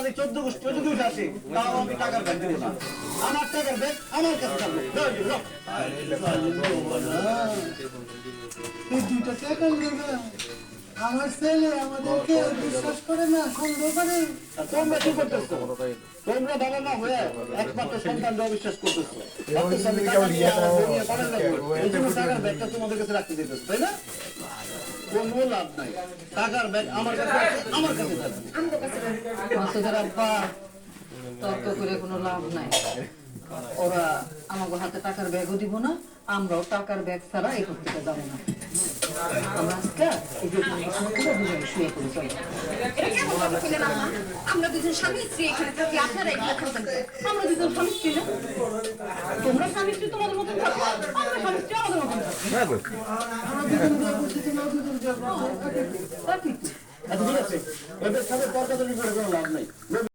যদি 14 গোষ্ঠী যদি উঠে আসে তাও আমি টাকার ব্যাগ দিব না। আমার টাকার ব্যাগ আমার কাছে থাকবে। এই দুইটা টাকা নেবে আমার ছেলে আমাদেরকে বিশ্বাস করে না, সন্দেহ করে। তোমরা কি করতেছো? তোমরা বাবা মা হয়ে একমাত্র সন্তানরা বিশ্বাস করতেছো। ভাবতেছো আমি টাকা দিয়ে আমার বউ নিয়ে পালান যাবো। এই জন্য টাকার ব্যাগটা তোমাদের কাছে রাখতে দিতেছো, তাই না? কোনো লাভ নাই। টাকার ব্যাগ আমার কাছে আছে, আমার কাছে থাকবে। মাসুদের আব্বা তর্ক করে কোনো লাভ নাই। ওরা আমাকে হাতে টাকার ব্যাগও দিব না, আমরাও টাকার ব্যাগ ছাড়া এই করতে যাবো না। আমরা আজকে এই যে দুজনে শুয়ে পড়ি, চলো। এটা কেমন কথা কইলেন আম্মা? আমরা দুজন স্বামী স্ত্রী এখানে থাকি, আপনারা এখানে থাকেন। আমরা দুজন স্বামী স্ত্রী না? তোমরা স্বামী স্ত্রী তোমাদের মতন থাকো, আমরা স্বামী স্ত্রী আমাদের মতন থাকি। আমরা দুজন বিয়ে করছি, তোমরা দুজন বিয়ে করছো। তা ঠিক। আচ্ছা ঠিক আছে, এদের সাথে তর্কাতর্কি করে কোনো লাভ নাই।